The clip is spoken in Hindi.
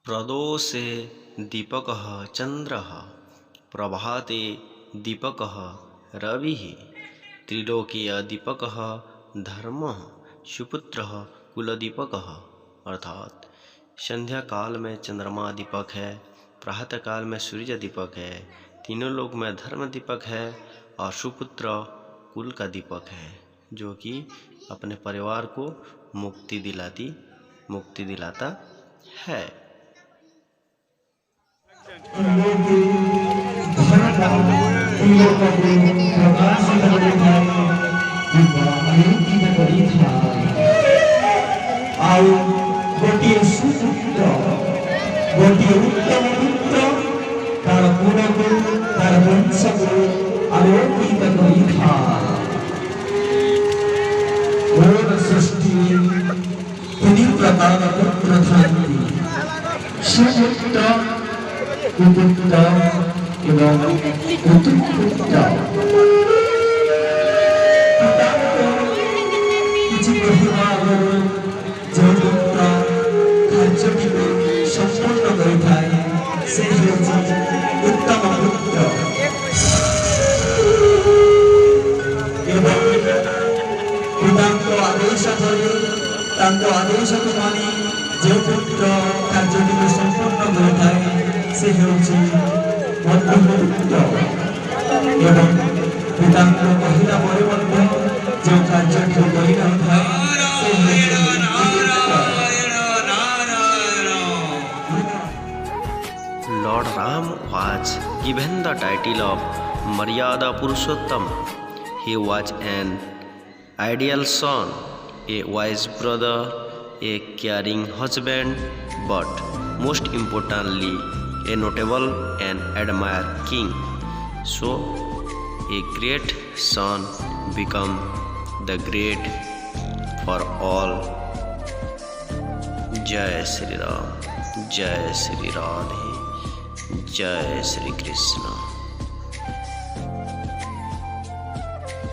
प्रदोषे दीपकः चन्द्रः प्रभाते दीपकः रविः त्रिलोकीयदीपकः धर्मः सुपुत्रः कुलदीपकः। अर्थात संध्या काल में चंद्रमा दीपक है, प्रातः काल में सूर्य दीपक है, तीनों लोक में धर्म दीपक है और सुपुत्र कुल का दीपक है, जो कि अपने परिवार को मुक्ति दिलाता है। गोटे सुपुत्र गोटे उत्तम पुत्र तार गुण को तार वंश को आलोकित सृष्टि तीन प्रकार पुत्र थाती सुपुत्र कुपुत्र एवं पुत्र उत्तम पुत्र आदेश को मानी जो पुत्र कार्य संपूर्ण कर से पुत्र एवं पिता कहला जो कार्य Lord Ram was given the title of Maryada Purushottam. He was an ideal son, a wise brother, a caring husband, but most importantly, a notable and admired king. So, a great son become the great for all. जय श्री राम, जय श्री राधे, जय श्री कृष्ण।